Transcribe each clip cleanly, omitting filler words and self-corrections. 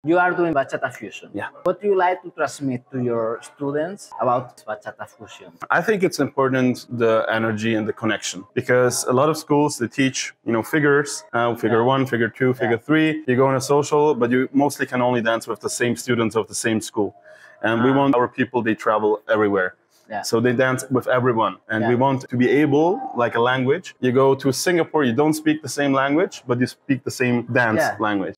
You are doing Bachata Fusion. Yeah. What do you like to transmit to your students about Bachata Fusion? I think it's important, the energy and the connection, because a lot of schools, they teach, figures, figure one, figure two, figure three. You go on a social, but you mostly can only dance with the same students of the same school. And we want our people, they travel everywhere. Yeah. So they dance with everyone. And we want to be able, like a language, you go to Singapore, you don't speak the same language, but you speak the same dance language.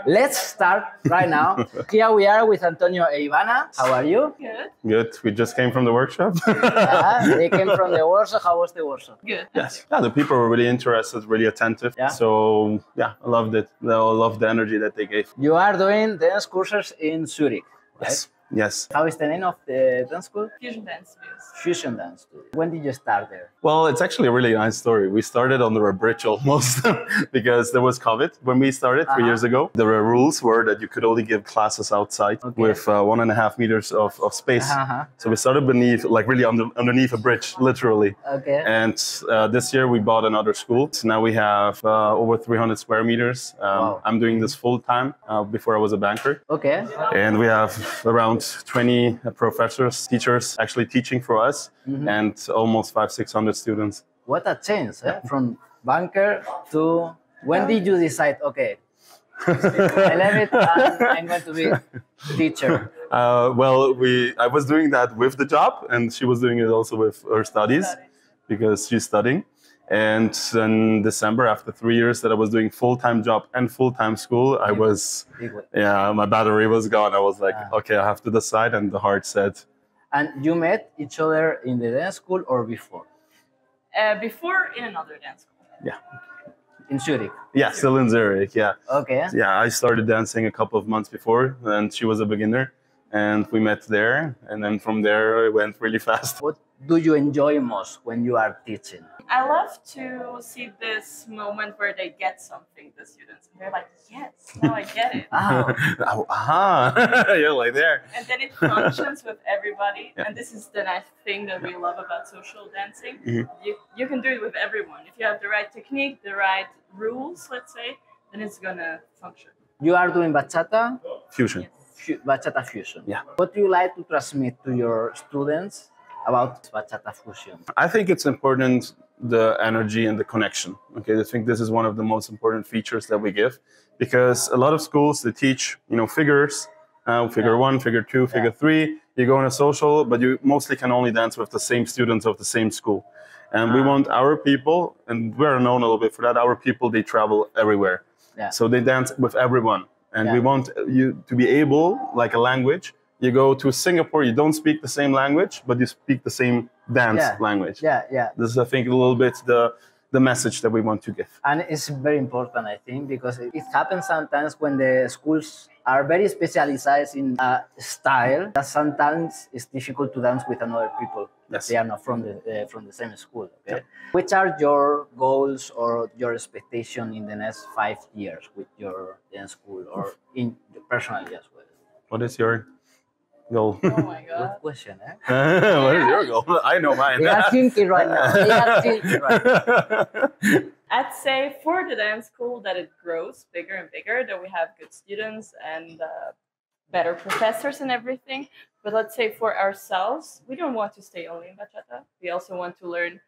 Let's start right now. Here we are with Antonio and Ivana. How are you? Good. Good. We just came from the workshop. They came from the workshop. How was the workshop? Good. Yes. Yeah, the people were really interested, really attentive. Yeah. So, yeah, I loved it. I loved the energy that they gave. You are doing dance courses in Zürich, right? Yes. Yes. How is the name of the dance school? Fusion dance studios. Fusion Dance Studio. When did you start there? Well, it's actually a really nice story. We started under a bridge almost because there was COVID when we started 3 years ago. The rules were that you could only give classes outside with 1.5 meters of space. So we started beneath, like really underneath a bridge, literally. Okay. And this year we bought another school. So now we have over 300 square meters. Wow. I'm doing this full time. Before I was a banker. Okay. And we have around 20 professors, teachers actually teaching for us, and almost 500-600 students. What a change, eh? From banker to... When did you decide, okay, I love it and I'm going to be teacher? Well, I was doing that with the job, and she was doing it also with her studies, because she's studying. And in December, after 3 years that I was doing full-time job and full-time school, I was, my battery was gone. I was like, okay, I have to decide, and the heart said. And you met each other in the dance school or before? Before in another dance school. Yeah. In Zürich? Yeah, still in Zurich, yeah. Okay. Yeah, I started dancing a couple of months before, and she was a beginner, and we met there, and then from there it went really fast. What do you enjoy most when you are teaching? I love to see this moment where they get something, the students. And they're like, yes, now I get it. You're like there. And then it functions with everybody. And this is the nice thing that we love about social dancing. You can do it with everyone. If you have the right technique, the right rules, let's say, then it's going to function. You are doing Bachata? Fusion. Yes. Bachata Fusion. Yeah. What do you like to transmit to your students about Bachata Fusion? I think it's important, the energy and the connection. Okay, I think this is one of the most important features that we give, because a lot of schools, they teach, figures, figure one, figure two, figure three. You go on a social, but you mostly can only dance with the same students of the same school. And we want our people, and we're known a little bit for that, our people, they travel everywhere. Yeah. So they dance with everyone. And we want you to be able, like a language, you go to Singapore, you don't speak the same language, but you speak the same dance language. Yeah. This is, I think, a little bit the message that we want to give. And it's very important, I think, because it happens sometimes when the schools are very specialized in a style that sometimes it's difficult to dance with another people. Yes. They are not from the same school. Okay? Which are your goals or your expectation in the next 5 years with your dance school or in personally as well? What is your goal? Oh my God. Good question, eh? What is your goal? I know mine. They are thinking right now. I'd say for the dance school that it grows bigger and bigger, that we have good students and better professors and everything. But let's say for ourselves, we don't want to stay only in bachata. We also want to learn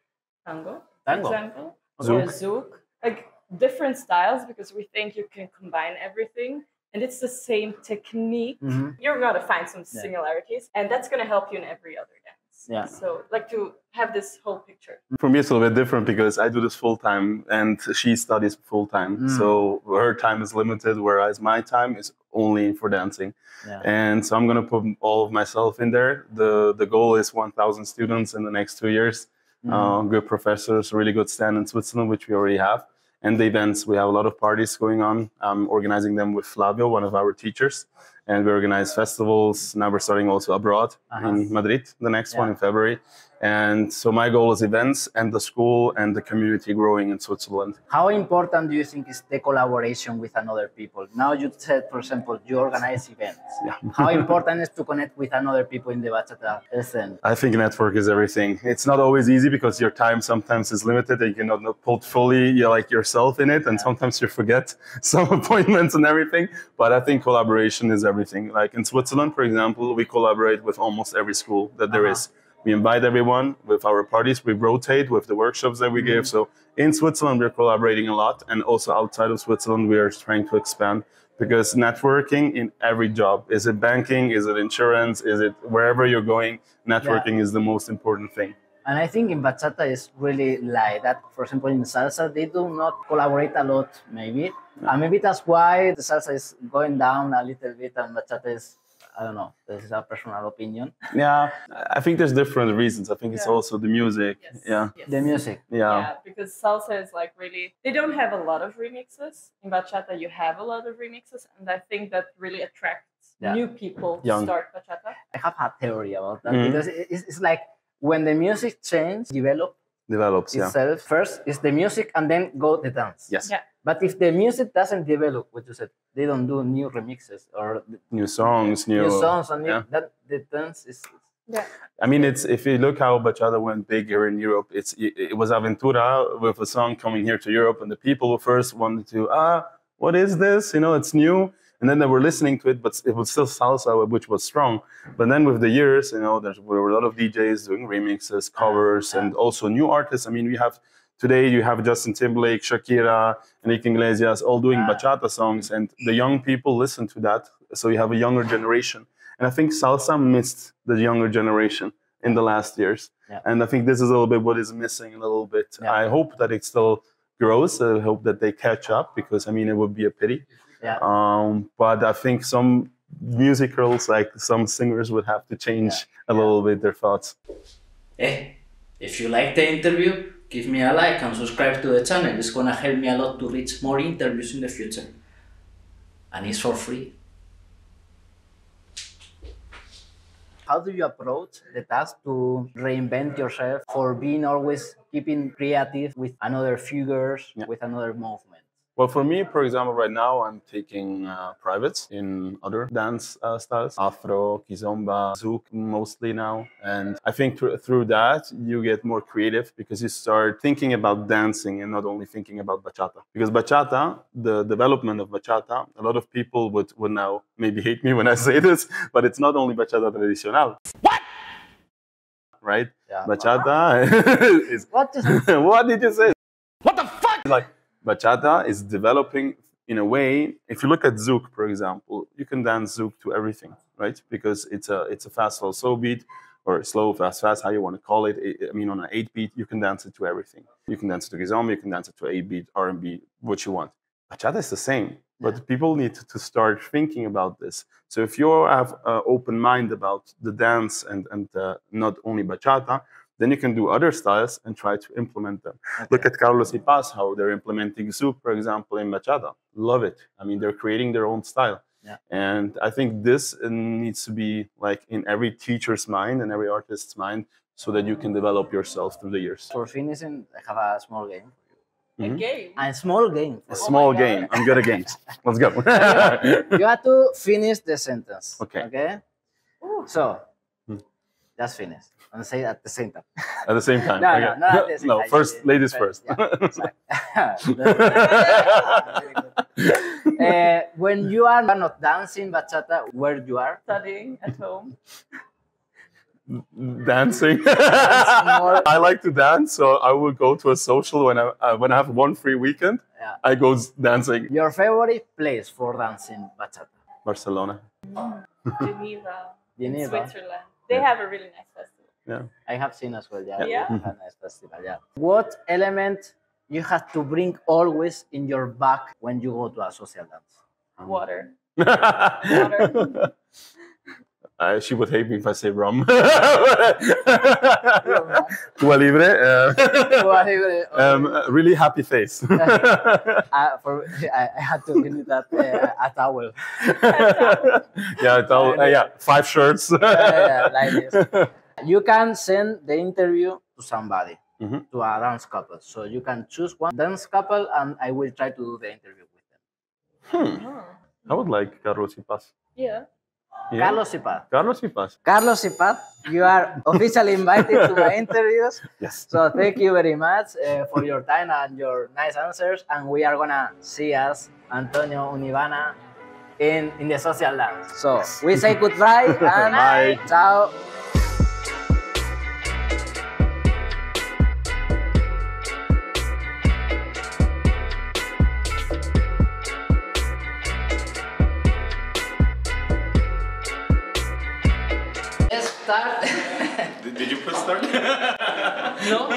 tango, for example, or Zouk, like different styles, because we think you can combine everything. And it's the same technique. You're going to find some similarities, and that's going to help you in every other dance. Yeah. So, like, to have this whole picture. For me, it's a little bit different because I do this full time and she studies full time. So her time is limited, whereas my time is only for dancing. Yeah. And so I'm going to put all of myself in there. The goal is 1,000 students in the next 2 years. Good professors, really good stand in Switzerland, which we already have. And the events, we have a lot of parties going on. I'm organizing them with Flavio, one of our teachers. and we organize festivals. Now we're starting also abroad in Madrid, the next one in February. And so my goal is events and the school and the community growing in Switzerland. How important do you think is the collaboration with another people? Now you said, for example, you organize events. Yeah. How important is to connect with another people in the bachata scene? I think network is everything. It's not always easy because your time sometimes is limited and you cannot put fully like yourself in it, and sometimes you forget some appointments and everything. But I think collaboration is everything. Like in Switzerland, for example, we collaborate with almost every school that there is. We invite everyone with our parties. We rotate with the workshops that we give. So in Switzerland, we're collaborating a lot. And also outside of Switzerland, we are trying to expand, because networking in every job, is it banking, is it insurance, is it wherever you're going, networking is the most important thing. And I think in bachata is really like that. For example, in salsa, they do not collaborate a lot, maybe. And maybe that's why the salsa is going down a little bit and bachata is, I don't know, this is a personal opinion. Yeah, I think there's different reasons. I think it's also the music. Yes. Yeah. Yes. The music. Yeah, because salsa is like really, they don't have a lot of remixes. In bachata, you have a lot of remixes, and I think that really attracts new people to start bachata. I have a theory about that, because it's like when the music develops itself, first is the music and then go the dance. Yes. Yeah. But if the music doesn't develop, what you said, they don't do new remixes or new songs, new songs, and that the dance is. Yeah. I mean, it's, if you look how bachata went big here in Europe, it was Aventura with a song coming here to Europe, and the people first wanted to, what is this? You know, it's new. And then they were listening to it, but it was still salsa, which was strong. But then with the years, you know, there were a lot of DJs doing remixes, covers, and also new artists. I mean, today you have Justin Timberlake, Shakira, Enrique Iglesias, all doing bachata songs, and the young people listen to that. So you have a younger generation. And I think salsa missed the younger generation in the last years. Yeah. And I think this is a little bit what is missing a little bit. Yeah. I hope that it still grows. I hope that they catch up, because, I mean, it would be a pity. Yeah. But I think some musicals, like some singers, would have to change a little bit their thoughts. If you like the interview, give me a like and subscribe to the channel. It's gonna help me a lot to reach more interviews in the future. And it's for free. How do you approach the task to reinvent yourself, for being always keeping creative with another figures, with another movement? Well, for me, for example, right now I'm taking privates in other dance styles, Afro, Kizomba, Zouk mostly now. And I think through that, you get more creative, because you start thinking about dancing and not only thinking about bachata. Because bachata, the development of bachata, a lot of people would now maybe hate me when I say this, but it's not only bachata tradicional. What? Right? Yeah. Bachata is... What did you say? What the fuck? Like, bachata is developing in a way. If you look at Zouk, for example, you can dance Zouk to everything, right? Because it's a fast, slow beat, or slow, fast, how you want to call it. I mean, on an 8-beat, you can dance it to everything. You can dance it to Kizomba, you can dance it to 8-beat, R&B, what you want. Bachata is the same, but people need to start thinking about this. So if you have an open mind about the dance and not only bachata, then you can do other styles and try to implement them. Okay. Look at Carlos y Paz, how they're implementing Zouk, for example, in bachata. Love it. I mean, they're creating their own style. Yeah. And I think this needs to be like in every teacher's mind and every artist's mind, so that you can develop yourself through the years. For finishing, I have a small game. A game? A small game. A small game. I'm good at games. Let's go. You have to finish the sentence. Okay. Okay? Ooh. So, just finish. And say it at the same time. At the same time? No, okay. No, not at the same time. First, ladies first. Yeah, when you are not dancing bachata, where you are? Studying at home. Dancing. I like to dance, so I will go to a social when I have one free weekend. Yeah. I go dancing. Your favorite place for dancing bachata? Barcelona. Geneva. Switzerland. They have a really nice festival. Yeah. I have seen as well. Yeah. Yeah. A nice festival. Yeah. What element you have to bring always in your bag when you go to a social dance? Water. Water. She would hate me if I say rum. Cuba Libre. Really happy face. I had to give that a towel. Yeah, 5 shirts. Like this. You can send the interview to somebody, to a dance couple. So you can choose one dance couple, and I will try to do the interview with them. I would like Carlos y Paz. Yeah. Carlos y Paz. Carlos y Paz. Carlos y Paz, you are officially invited to my interviews. Yes. So thank you very much for your time and your nice answers. And we are gonna see us, Antonio and Ivana, in the social dance. So we say goodbye and Bye. ciao. Let's start. Did you put start? No.